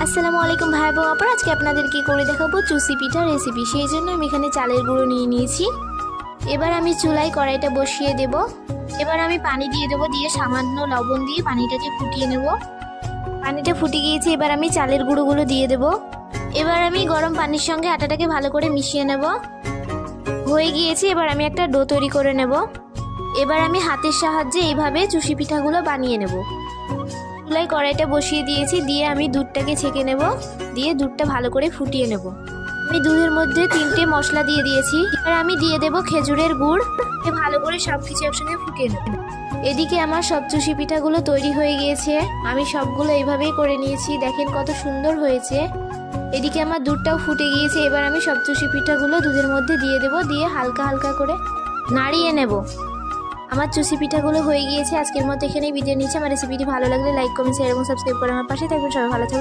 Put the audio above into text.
আসসালামু আলাইকুম ভাই বোন আপুরা, আজকে আপনাদেরকে করে দেখাবো চুষি পিঠা রেসিপি। সেই জন্য আমি এখানে চালের গুঁড়ো নিয়ে নিয়েছি। এবার আমি চুলায় কড়াইটা বসিয়ে দেব। এবার আমি পানি দিয়ে দেবো, দিয়ে সামান্য লবণ দিয়ে পানিটাকে ফুটিয়ে নেব। পানিটা ফুটে গিয়েছে, এবার আমি চালের গুঁড়োগুলো দিয়ে দেব। এবার আমি গরম পানির সঙ্গে আটাটাকে ভালো করে মিশিয়ে নেব। হয়ে গিয়েছে, এবার আমি একটা ডো তৈরি করে নেব। এবার আমি হাতের সাহায্যে এইভাবে চুষি পিঠাগুলো বানিয়ে নেব। চুলায় কড়াইটা বসিয়ে দিয়েছি, দিয়ে আমি দুধটাকে ছেঁকে নেব, দিয়ে দুধটা ভালো করে ফুটিয়ে নেব। আমি দুধের মধ্যে 3টে মশলা দিয়ে দিয়েছি। এবার আমি দিয়ে দেব খেজুরের গুড়। ভালো করে সব কিছু একসঙ্গে ফুটিয়ে নেব। এদিকে আমার সব চুষি পিঠাগুলো তৈরি হয়ে গিয়েছে। আমি সবগুলো এইভাবেই করে নিয়েছি, দেখেন কত সুন্দর হয়েছে। এদিকে আমার দুধটাও ফুটে গিয়েছে। এবার আমি সব চুষি পিঠাগুলো দুধের মধ্যে দিয়ে দেব, দিয়ে হালকা হালকা করে নাড়িয়ে নেব। আমার চুষি পিঠাগুলো হয়ে গিয়েছে। আজকের মতো এখানেই বিদায় নিচ্ছি। আমার রেসিপিটি ভালো লাগলে লাইক, কমেন্ট, শেয়ার এবং সাবস্ক্রাইব করে আমার পাশে থাকবেন। সবাই ভালো থাকবেন।